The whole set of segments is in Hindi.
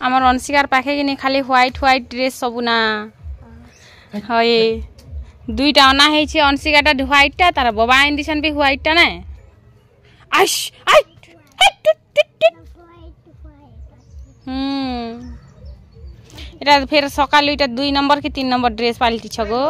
आमर अंशिकार पाखे कि खाली व्हाइट व्हाइट ड्रेस सबू ना हय दुईटा अना है अंशिकाटा व्हाइटा तार बाबा इंडिशन भी व्हाइटा ना आश এটা फिर सकाल इटा 2 नंबर कि 3 नंबर ड्रेस पाल्टी छगो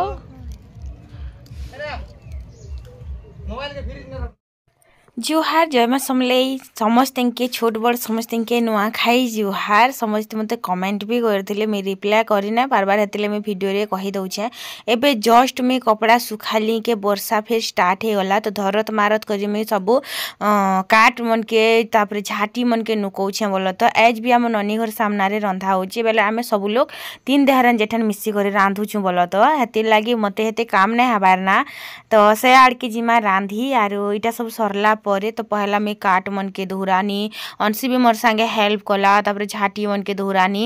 जुहार जयमा समलेई समस्त के छोट बड़ समस्त के नुआ खाई जुहार समस्त मते कमेंट भी करथिले मैं रिप्लाई करिना बार बार हेतिले मैं वीडियो रे कहि दउछे एबे जस्ट मैं कपड़ा सुखाली के वर्षा फिर स्टार्ट हे गला तो धरत मारत करी मैं सब काट मन के तापर झाटी मन के नुकौछे बोल तो एज भी हम ननी घर सामना रे रंधा होची बेले आमे सब लोग 3 देहरन जेठन मिसी करे रांधुछु बोल तो हेति लागि मते हेते काम नै हबार ना तो से आड़ के जिमा रांधी आरो इटा सब सरला परे तो पहला मैं काट मन के धुरानी अंशी भी मोर संगे हेल्प कला तापर झाटी मन के धुरानी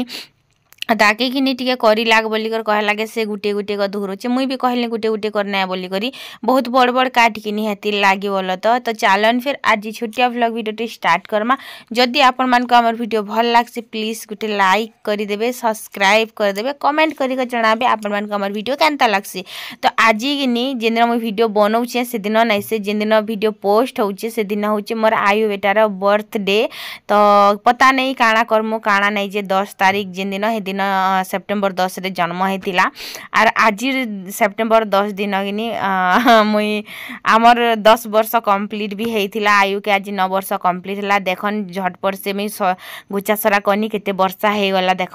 ताके कि नहीं टिके करी लाग बोली कर कह लागे से गुटे गुटे का धुरोचे मुई भी कहले गुटे गुटे करना बोली करी बहुत बड़ बड़ काट कि निहाती लागे बोल तो चलन फिर आज छोटिया व्लॉग वीडियो स्टार्ट करमा जदि आपण मान को हमर वीडियो भल लागसे प्लीज गुटे लाइक करी देबे सब्सक्राइब कर देबे कमेंट करी के जणाबे आपण मान को हमर वीडियो केनता लागसे तो आज कि नहीं जेन दिन मुई वीडियो बनौछे से दिन नै से जेन दिन वीडियो पोस्ट होचे से दिन होचे मोर आयु बेटार बर्थडे तो पता नहीं काना करमु काना नहीं जे 10 तारीख जेन दिन हे दिन सेप्टेम्बर 10 रे जन्म हेतिला आर आज सेप्टेम्बर 10 दिन कि मुई आमर 10 वर्ष कंप्लीट भी हेतिला आयु के आज 9 वर्ष कंप्लीट हला देखन झटपट से मैं गुचा सरा कनी केते वर्षा हे गला देख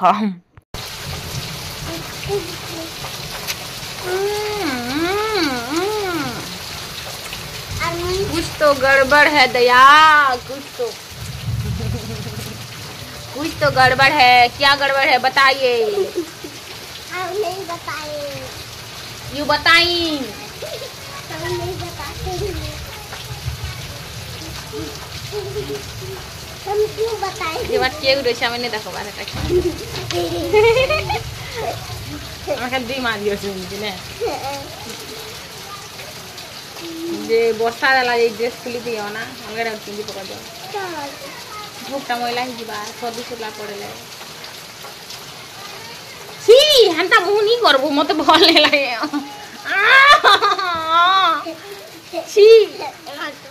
कुछ तो गड़बड़ है दया कुछ तो गड़बड़ है क्या गड़बड़ है बताइए आप नहीं बताए यू बताई हम नहीं बताते हम क्यों बताए ये बात के उरेशा मैंने देखो बारे तक আমাকে দুই মাস দিয়েছে বুঝলে যে বর্ষা দেলা এই ড্রেস খুলি দিও না আমাকে পিন্ধি পকা দাও ভোকটা ময়লা হি দিবা সর্দি সুলা পড়লে ছি হানটা মুনি করব মতে ভাল লাগে ছি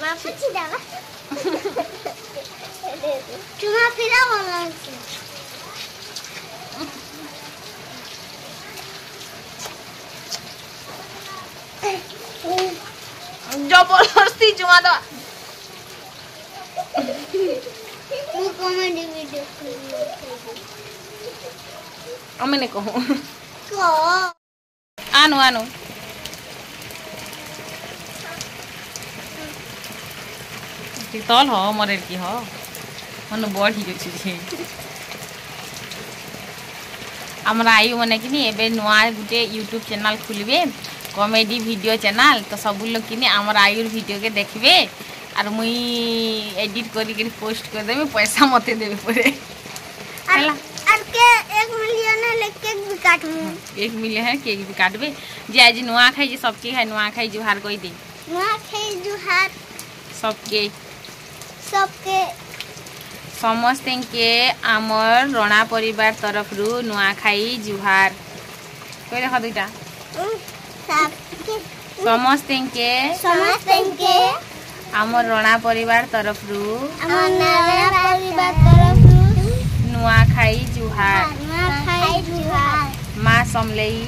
মা পুছি দাও চুমা ফিরা বলা जबरदस्ती चुमा दो मैं कॉमेडी वीडियो मैंने कहो को आनो आनो तल हो मरे की हो मन बढ़ी गई हमरा आयु मैंने कि एबे नुआ गुटे YouTube channel खुलबे comedy video channel तो सब लोग कि आमर आयुर वीडियो के देखबे और मुई एडिट करी पोस्ट कर देबे पैसा मते देबे पड़े हला और के 1 मिलियन ले केक भी काटबे 1 मिलियन है केक भी काटबे जे आज नुआ खाई जे सबके है नुआ खाई जुहार कोई दे नुआ खाई जुहार सबके समस्त के आमर रणा परिवार तरफ रु नुआ खाई जुहार कोई देखा दुईटा समस्त के आमर रणा परिवार तरफ रु नुआ खाई जुहार माँ समलेई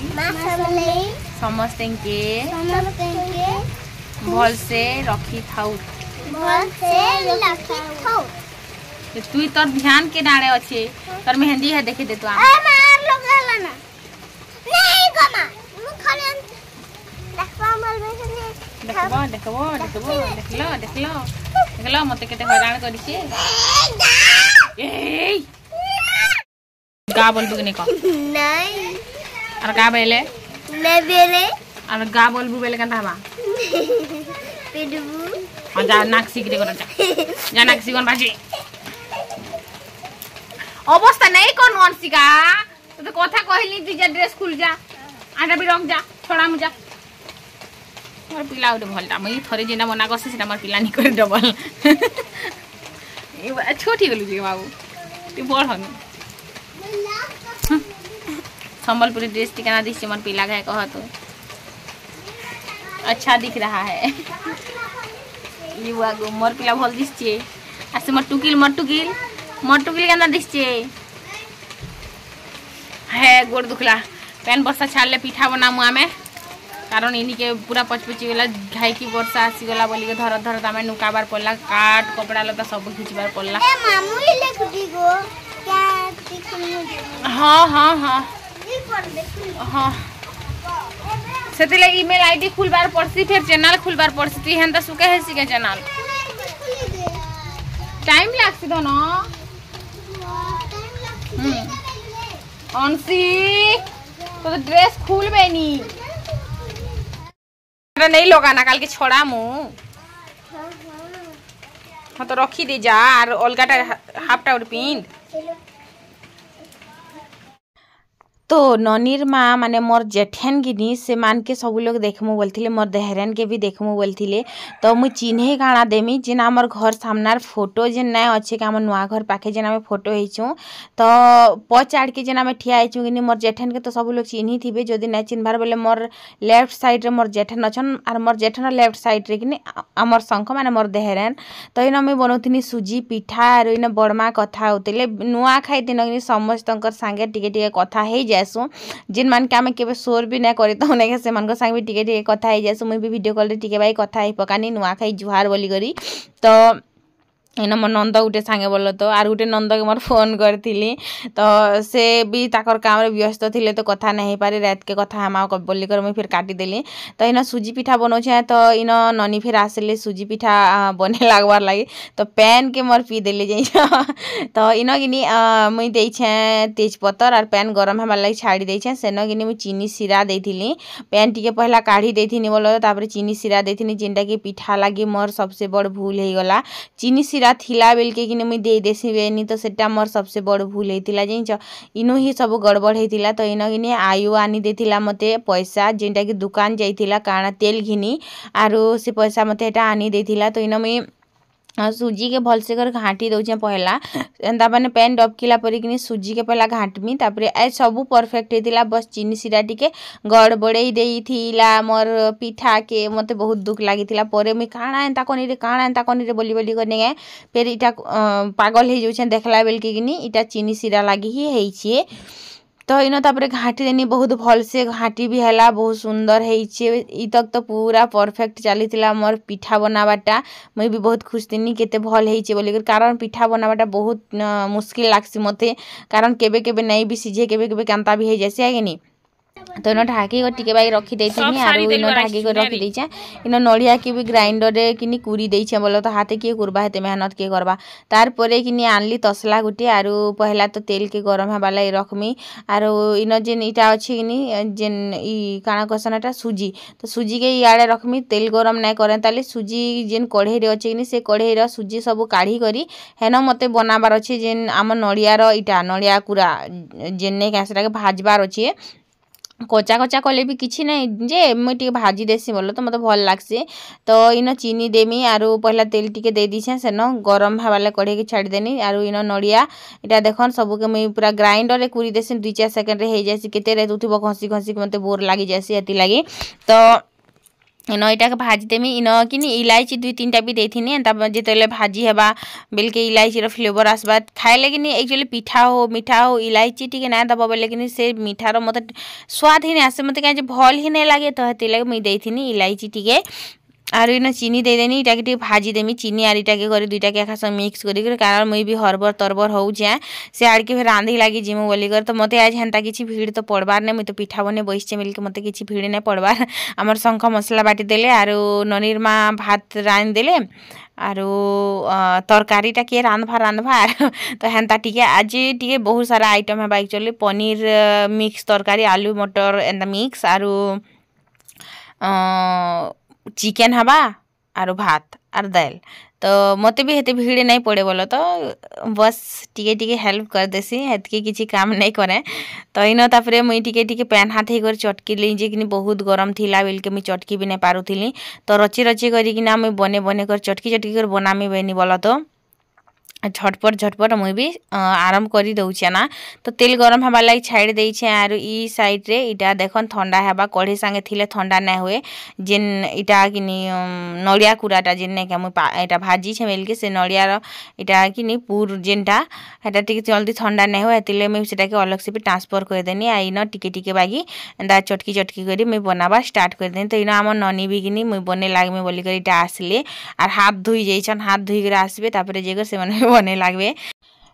समस्त के भल से रखी थाउ तू तोर ध्यान के डाले अच्छे तोर मेहंदी है देखे दे तो देखलो मते केते हैरान करिसे गा बोलबू कि नहीं कह नहीं और गा बेले बेले और गा बोलबू बेले कंता हबा पेडबू और जा नाक सिकरे कर जा नाक सिकन बाजी अवस्था नहीं कोन अंशिका तो कथा कहली तू जा ड्रेस खुल जा आटा भी रख जा छोड़ा मु जा मोर पिला उठे भलटा मैं थरे जेना मना करसे सेटा मोर पिला नि कर डबल छोटी गलु जे बाबू तू बड़ हन संबलपुरी ड्रेस टिकाना दिस मोर पिला है कह तो अच्छा दिख रहा है ये मोर पिला भल दिसचे आसे मोर टुकिल केना दिसचे है गोड़ दुखला पैन बर्षा छाड़ले पिठा बनामु आमे कारण इनी के पूरा पचपची गला घाई की वर्षा आसी गला बोली के धर धर तमे नुकाबार पड़ला काट कपड़ा लता सब खिचबार पड़ला ए मामू इले कुटी गो क्या दिखनु हां हां हां ई पर देखु हां सेते ले ईमेल आईडी खुलबार पड़सी फिर चैनल खुलबार पड़सी ती हेन त सुके हेसी के चैनल टाइम लागसी दोनो अंशी तो ड्रेस खुल बेनी नहीं लगाना काल के छोड़ा मु हाँ तो रखी दे जा और अलगाटा हाफ टाउर पिंद तो ननीर माँ माने मोर जेठेन गिनी से मान के सब लोग देखमु बोलथिले मोर देहरेन के भी देखमु बोलथिले तो मुई चिन्हे काଣା देमी जेन हमर घर सामनार फोटो जेन नाय अच्छे कि हमर नुआ घर पाखे जेन हमें फोटो हेचु तो पचाड़ के जेन हमें ठिया हेचु गिनी मोर जेठेन के तो सब लोग चिन्ही थिबे जदि नाय चिन्हबार बोले मोर लेफ्ट साइड रे मोर जेठेन अछन और मोर जेठेन लेफ्ट साइड रे गिनी हमर शंख माने मोर देहरेन तो इन मुई बनौथिनी सुजी पिठा और इन बड़मा कथा होतिले नुआ खाई दिन गिनी समस्तंकर संगे टिके टिके कथा हे जासु जिन मान के आमे केबे शोर भी ना करी तो ने से मन को संग भी टिके टिके कथा हे जासु मुई भी वीडियो कॉल रे टिके भाई कथा हे पकानी नुआ खाई जुहार बोली करी तो इन मोर नंद गुटे सांगे बोल तो आर गुटे नंद के मोर फोन करथिली तो से भी ताकर काम रे व्यस्त थिले तो कथा नहीं पारे रात के कथा हम बोली कर मुई फिर काटी देली तो इन सुजी पिठा बनौछे तो इन ननी फिर आसले सुजी पिठा बने लागबार लागि तो पैन के मोर पी देली जाई तो इन गिनी मुई देछे तेजपत्तर और पैन गरम हेबार लागि छाड़ी देछे सेनो गिनी मुई चीनी सिरा देथिली पैन टिके पहला काढ़ी देथिनी बोलो तापर चीनी सिरा देथिनी जेंटा कि पिठा लागि मोर सबसे बड़ भूल हे गला चीनी सिरा थिला बेल के किने मुई दे देसी बेनी तो सेटा मोर सबसे बड़ भूल हेतिला जानिछ इनु ही सब गड़बड़ हेतिला तो इन गिनी आयु आनी देथिला मते पैसा जेंटा कि दुकान जाइथिला काना तेल घिनी आरो से पैसा मते एटा आनी देथिला तो इन मुई सुजी के भलसे कर घाटी दउछे पहला एंता माने पैन डबकिला परी किनी सुजी के पहला घाटमी तापरे ए सब परफेक्ट हेतिला बस चीनी सिरा टिके गड़बड़ेई देइथिला मोर पिठा के मते बहुत दुख लागिथिला परे मी काଣା एंता कोनी रे बोली बोली करने फिर इटा पागल हे जोछे देखला बेल के किनी इटा चीनी सिरा लागी ही हेइछे तो इन तापर घाटी देनी बहुत भल से घाटी भी हैला बहुत सुंदर है इ तक तो पूरा परफेक्ट चली मोर पिठा बनावाटा मुई भी बहुत खुश थी केते भल है बोली कारण पिठा बनावाटा बहुत मुश्किल लागसी मते कारण केबे केबे नहीं भी सीझे केबे केबे कांता भी है जैसे है कि नहीं तो इन ढाकी टिके बाई रखी देथिनी आरो इन ढाकी रखी देछे इन नड़िया के भी ग्राइंडर रे किनी कुरी देछे बोलो तो हाथे के कुरबा हेते मेहनत के करबा तार परे किनी आनली तसला गुटी आरो पहला तो तेल के गरम हेबाला रखमी आरो इन जेन इटा अछि किनी जेन ई काना कसनाटा सुजी तो सुजी के याडे रखमी तेल गरम नै करे ताले सुजी जेन कढ़ई रे अछि किनी से कढ़ई रो सुजी सब काढी करी हेन मते बनाबार अछि जेन आम नड़िया रो इटा नड़िया कुरा जेन ने कैसरा के भाजबार अछि कचा कचा कले भी किसी नहीं जे मुई टिके भाजी देसी बोलो तो मते भल लागसी तो इन चीनी देमी आरो पहला तेल टिके दे दीछे सेनो गरम हवाले कढ़ई के छाड़ी देनी आरो इन नड़िया इटा देखन सब के मुई पूरा ग्राइंडर रे कुरी देसी 2-4 सेकंड रे हे जासी केते रे उठिबो घसी घसी मते बोर लागी जासी एति लागी तो इन इटा के भाजी देमी इन किनी इलायची 2-3टा भी देथिनी एंता जेतेले भाजी हेबा बेल के इलायची रो फ्लेवर आसबा खाए लेकिन एक्चुअली पिठा हो मीठा हो इलायची टिके ना दबा बोले लेकिन से मीठा रो मते स्वाद ही नै आसे मते काजे भल ही नै लागे तो हेते लागे मुई देथिनी इलायची टिके आरो इन चीनी दे देनी इटा के भाजी देमी चीनी आर इटा के करे दुइटा के खास मिक्स करी कारण मुई भी हरबर तरबर हो जाए से आड़ के फिर रांधी लागी जिमु बोली कर तो मते आज हेंता किछि भीड़ तो पड़बार नै मुई तो पिठा बने बइछे मिल के मते किछि भीड़ नै पड़बार हमर शंख मसला बाटी देले आरो ननीर माँ भात रांध देले आरो तरकारीटा किए रांधवा तो हेंता टिके आज टिके बहुत सारा आइटम है एक्चुअली पनीर मिक्स तरकारी आलू मटर एंता मिक्स आरो चिकेन हवा आरो भात आर दाल तो मते भी हेते भीड़ नहीं पड़े बोलो तो बस टिके टिके हेल्प कर देसी हेतके किछि काम नहीं करे तो इन तापरे मुई टिके टिके पैन हाथ कर चटकी ली जे कि बहुत गरम थिला बेल के मुई चटकी भी नहीं पारुथिली तो रची रची करी कि ना मुई बने बने कर चटकी चटकी कर बनामी बेनी बोलो तो झटपट झटपट मुई भी आरंभ करी दउछे ना। तो तेल गरम हवा लगी छाड़ देछे आरो ई साइड रे इटा देखन ठंडा हेबा कढ़ी संगे थिले ठंडा ना हुए जेन इटा किनी नड़िया कुराटा जेन ने के मुई इटा भाजी छे मेल के से नड़िया रो इटा किनी पूर जेनटा हेटा टिके जल्दी ठंडा ना हुए तिले मुई सेटा के अलग से भी ट्रांसफर कर देनी आई न टिके टिके बागी एंदा चटकी चटकी करी मुई बनाबा स्टार्ट कर देनी। तो इना हमर ननी भी किनी मुई बने लागमे बोली कर इटा आसले आर हाथ धुई जाइछन हाथ धुई कर आसबे तापर जेगर से मन बने लागबे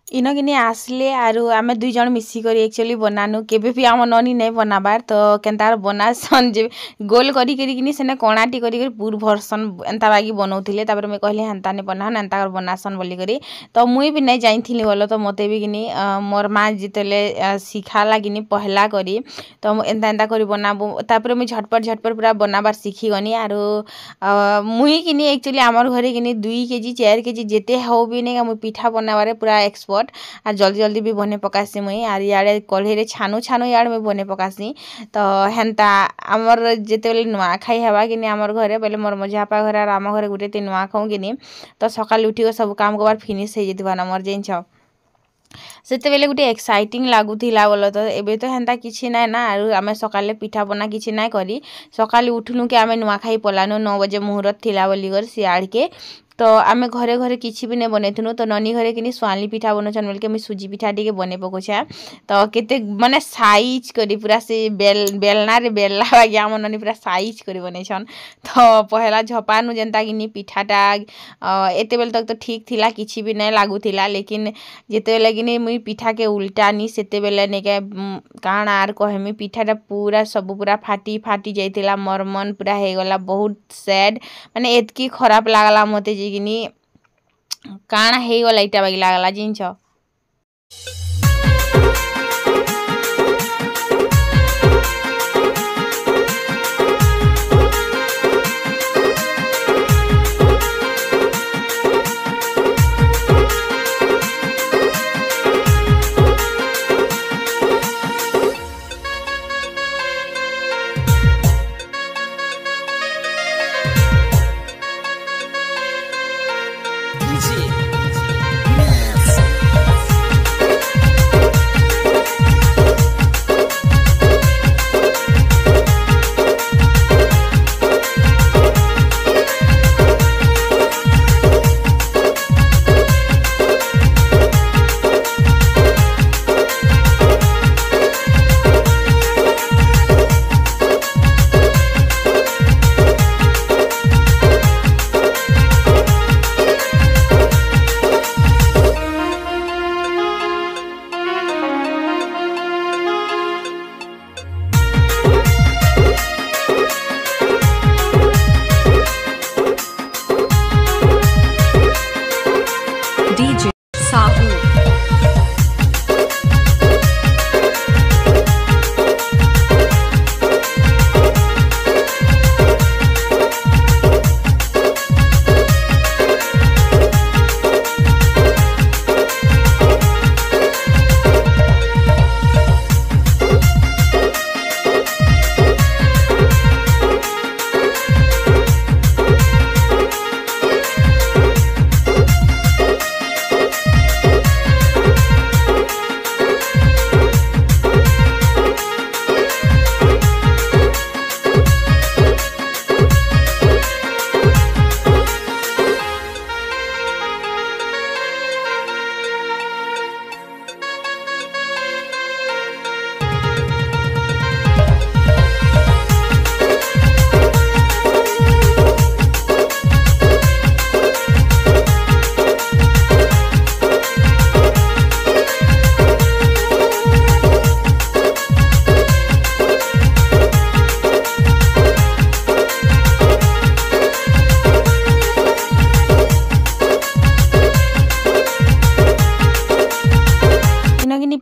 इनो किनी आसले आरु आमे दुई जन मिसी करी एक्चुअली बनानु केबे भी आम ननी नहीं बनाबार तो केनतार बनासन जे गोल करी करी किनी सेने कणाटी करी करी पूर भरसन एंता बागी बनौथिले तापर मैं कहले हंता ने बनाहन एंता कर बनासन बोली करी। तो मुई भी नहीं जाइथिली बोलो तो मते भी किनी मोर माँ जितेले सिखाला किनी पहला करी तो एंता एंता करी बनाबो तापर मुई झटपट झटपट पूरा बनाबार सीखी गनी आरु मुई किनी एक्चुअली आमर घरे किनी 2 केजी 4 केजी जेते हो भी नहीं मुई पिठा बनाबारे पूरा एक्सपर्ट आ जल्दी जल्दी भी बने पकासी मुई आर याड़े कढ़े छानु छानु याड़ में बने पकासी। तो हेन्ता आमर जेते बेले नुआ खाई हेबा किनी आमर घरे बेले मोर मझापा घर आर आम घरे गुटे नुआ खाऊ किनी तो सकाल उठी सब काम कबार फिनिश हो जेतिबा ना मोर जेन छ सेते बेले गुटे एक्साइटिंग लागुथिला बोलो तो एबे तो हेन्ता किछि नाय ना आरु आमे सकाले पिठा बना किछि नाय करी सकाले उठनु के आमे नुआ खाई पलानु 9 बजे मुहूर्त थिला बोली कर सियाड़ के तो आमे घरे घरे किछि भी नहीं बनैथुनु। तो ननी घरे किनी स्वाली पिठा बनोछन बोल के मैं सुजी पिठा टिके बने पकोछा तो केते माने साइज करी पूरा से बेलना रे बेलला बागी आम ननी पूरा साइज करी बनेछन। तो पहला झपानु जेनता किनी पिठाटा एते बेल तक तो ठीक थिला किछि भी नहीं लागुथिला लेकिन जेते बेले किनी मुई पिठा के उल्टानी सेते बेले ने के काण आर कहमी पिठाटा पूरा सब पूरा फाटी फाटी जाइथिला मोर मन पूरा हे गला बहुत सैड माने एतकी खराब लागला मते किनी काना हे गला इटा बागी लागला जिंछ।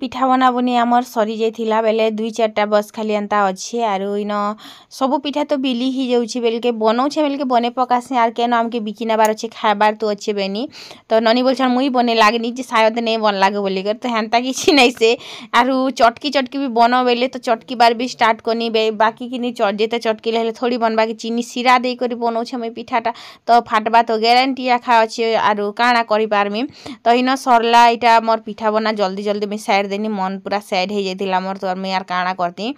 पिठा बना बनी आमर सरी जाइथिला बेले 2-4टा बस खाली एंता अच्छे आरो इन सब पिठा तो बिली ही जाउछि बेलके बनाउछे बेलके बने पकासे आर केन हमके बिकी नबार अच्छे खाबार तो अच्छे बेनी तो ननी बोलछन मुई बने लागनी जे शायद नहीं बन लागे बोली कर तो हेंता किछि नहीं से आरो चटकी भी बनो बेले तो चटकी बार भी स्टार्ट करनी बाकी कि जेते चटकी लेले थोड़ी बनबा के चीनी सिरा दे करी बनाउछे मैं पिठाटा तो फाटबा तो ग्यारंटी रखा अच्छे आरो काଣା करि पारमी तो इन सरला इटा मोर पिठा बना जल्दी जल्दी मैं साइड देनी मन पूरा सैड हो जाइथिला मोर तो मैं यार काଣା करती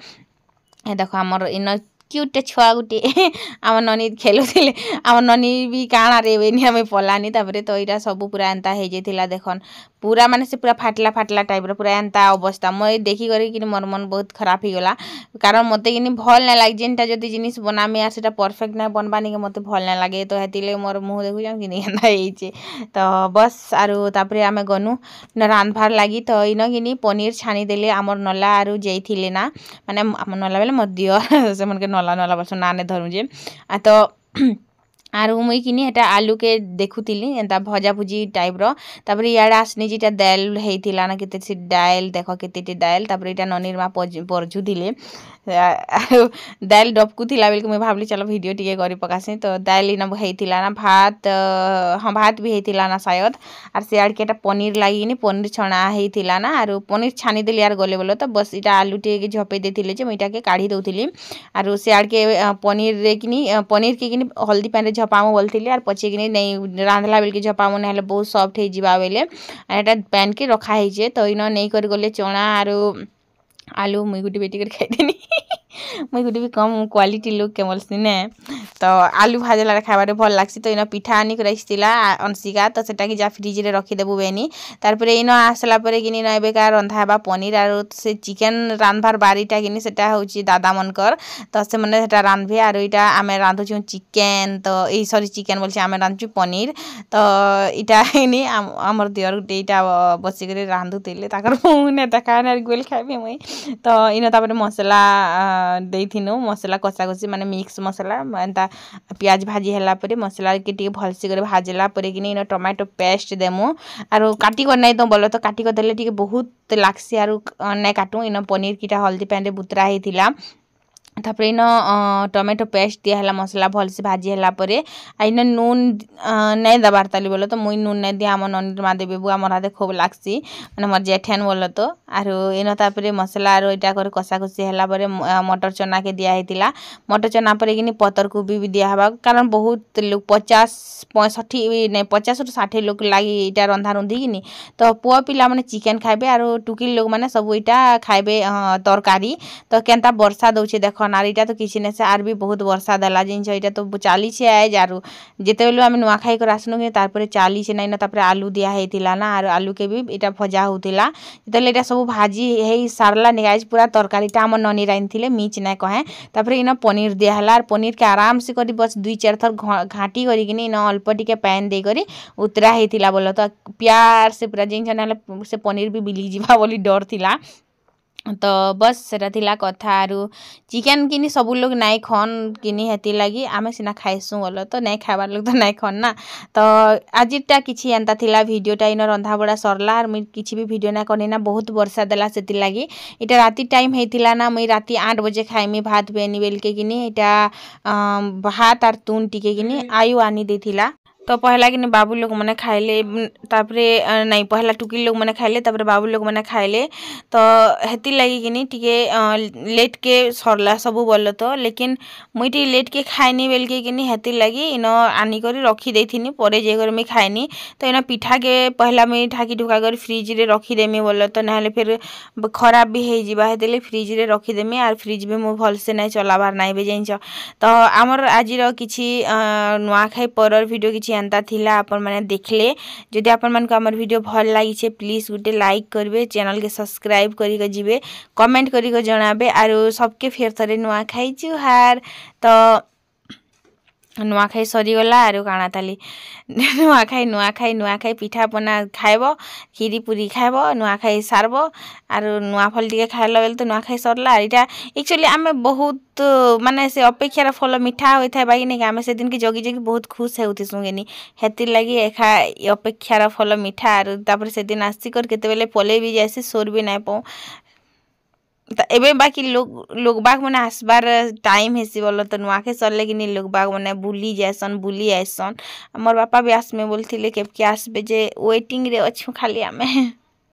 ए देखो हमर इन क्यूट छुआ गुटे आम ननी खेलुले आम ननी भी काଣା रेबेनी हमें पलानी तापरे तो इटा सब पूरा एंता हो जाइथिला देखन पूरा माने से पूरा फाटला फाटला टाइप रो पूरा एंता अवस्था मैं देखी करी कि मोर मन बहुत खराब हो गला कारण मते कि भल ना लाग जेनटा जदी जिनिस बनामी आर सेटा परफेक्ट ना बनबानी के मते भल ना लागे तो हेतिले मोर मुंह देखु जाम कि एंता हेइचे तो बस आरो तापरे आमे गनु न रांधभार लागी तो इन कि पनीर छानी देले आमर नला आरो जाइथिले ना माने आम नला बेले मदियो से मन के नला नला बस नाने धरु जे आ तो आरो मुई किनी हेटा आलू के देखुतिली एंता भजा भुजी टाइप रो तापरे याडा आसनी जिटा दाल हेइथिला ना केते सी दाल देखो केतेटी दाल तापरे इटा ननीर मा परजु दिले दाल डबकु थिला बेल के मैं भाबली चलो वीडियो टिके करी पकासे तो दाल इन हेइथिला ना भात हां भात भी हेइथिला ना शायद आर से आड़ केटा पनीर लागिनी पनीर छणा हेइथिला ना आरो पनीर छानी देली यार गले बोलो तो बस इटा आलू टे झपे देथिले जे मैटा के काढी दउथिली आरो से आड़ के पनीर रे किनी पनीर के किनी हल्दी पानी झपामु बोलथिले आर पछे किनी नहीं रांधला बेल के झपामु नेले बहुत सॉफ्ट हे जिबा बेले एटा पैन के रखा हे जे तो इन नहीं कर गले चना आरो आलू मुई गुटी बेटी कर खाई देनी मुई गुटी भी कम क्वालिटी लोग के बोलसी ने तो आलू भाजला खाबारे भल लागसी तो इन पिठा आनी रखिथिला अंशिका तो सेटा कि जा फ्रिज रे रखी देबु बेनी तारपरे इन आसला परे किनी न एबेका रंधाबा पनीर आरो से चिकन रांधबार बारीटा किनी सेटा होची दादा मनकर तो से मने सेटा रांधबे आरो इटा आमे रांधुछु चिकन तो ए सॉरी चिकन बोलछि आमे रांधछु पनीर तो इटा इनी हमर दियर गुटे इटा बसी करे रांधुतिले ताकर मुने तका ना गोल खाबे मुई तो इन तापर मसला देइथिनु मसला कसा कसी माने मिक्स मसला एंता प्याज भाजी हला परे मसला के टी भलसी करे भाजला परे कि न टमाटो पेस्ट देमु आरो काटी कर नै तो बोलो तो काटी कर देले टी बहुत लागसी आरो नै काटू इन पनीर किटा हल्दी पैंडे बुतरा हेथिला तापरे इन टमाटो पेस्ट दिया हला मसला भल से भाजी हला परे इन नून नै दबार ताली बोलो तो मुई नून नै दिया हम ननीर मा देबे बुआ मोर हाथे खूब लागसी माने मोर जेठन बोलो तो आरो इन तापरे मसला आरो इटा कर कसा कसी हला परे मटर चना के दिया हेतिला मटर चना परे किनी पतर कोबी भी दिया हबा कारण बहुत लोग 50-65 नै 50 रु 60 लोग लागि इटा रंधा रुंधी किनी तो पुआ पिला माने चिकन खाइबे आरो टुकिल लोग माने सब इटा खाइबे तरकारी तो केनता वर्षा दउछे देखो नारीटा तो किसी ने से आर भी बहुत वर्षा दला जिनछ इटा तो चाली छे आए जारू जेते बेलु हम नुआ खाई कर आसनु के तारपरे चाली छे नै न तारपरे आलू दिया हेतिला ना आरो आलू के भी इटा भजा होतिला जेते इटा सब भाजी हेई सारला निगाइज पूरा तरकारीटा हम ननी राइनथिले मीच नै कहे तारपरे इन पनीर दिया हला आर पनीर के आराम से करी बस 2-4 थर घाटी करी किनी इन अल्प टिके पैन दे करी उतरा हेतिला बोलो तो प्यार से पूरा जिनछ नाले से पनीर भी बिली जिबा बोली डर थिला तो बस सेटा थिला कथा आरु चिकन किनी सब लोग नाइ खन किनी हेति लागी आमे सिना खाइसु बोलो तो नै खाबार लोग तो नाइ खन ना तो आजिटा किछि एंता थिला वीडियोटा इन रंधा बड़ा सरला आर मुई किछि भी वीडियो ना करनी ना बहुत वर्षा देला सेति लागी इटा राती टाइम हेतिला ना मुई राती 8 बजे खाइमी भात बेनी बेल के किनी इटा भात आर तून टिके किनी आयु आनी देथिला तो पहला कि बाबू लोग मैंने खाइले तापरे नहीं पहला टुकी लोग मैंने खाइले तापरे बाबू लोग मैंने खाइले तो हेती लगी कि टिके लेट के सरला सबू बोल तो लेकिन मुई टी लेट के खाइनी बेल के कि हेती लगी इन आनी कर रखी देथिनी परे जे मुई खाइनी तो इन पिठा के पहला मुई ढाकी ढुका कर फ्रिज रे रखी देमी बोल तो ना फिर खराब भी हो जावा हेते फ्रिज रे रखी देमी आर फ्रिज भी मु भल से नहीं चलाबार नहीं बे जाइछ तो आमर आज किछि नुआ खाई परर वीडियो किछि एंता थिला अपन माने देखले जदि अपन मन को हमर वीडियो भल लागि छे प्लीज गुटे लाइक करबे चैनल के सब्सक्राइब करी के जिवे कमेंट करी के जणाबे आरो सबके फेर थरे नुआ खाई जुहार तो नुआखाई सरीगला आरु काଣା ताली नुआखाई पिठा पना खाइब खीरी पूरी खाइब नुआखाई सारब आरु नुआ फल टिके खाइला बेले तो नुआखाई सरला इटा एक्चुअली आमे बहुत माने से अपेक्षार फल मिठा होइथाय बाकी नै आमे से दिन की जगी जगी बहुत खुश हेउथि सुगेनी हेतिर लागी एखा अपेक्षार फल मिठा आरु तापर से दिन आसी कर केते बेले पले भी जासी सोर भी नै पौ एबे बाकी लोग बाग मने आसबार टाइम हेसी बोलो तो नुआखे सरले कि नहीं लोग बाग मने बुली जासन बुली आइसन मोर बापा भी आसमे बोलथिले केबके आसबे जे वेटिंग रे अछु खाली आमे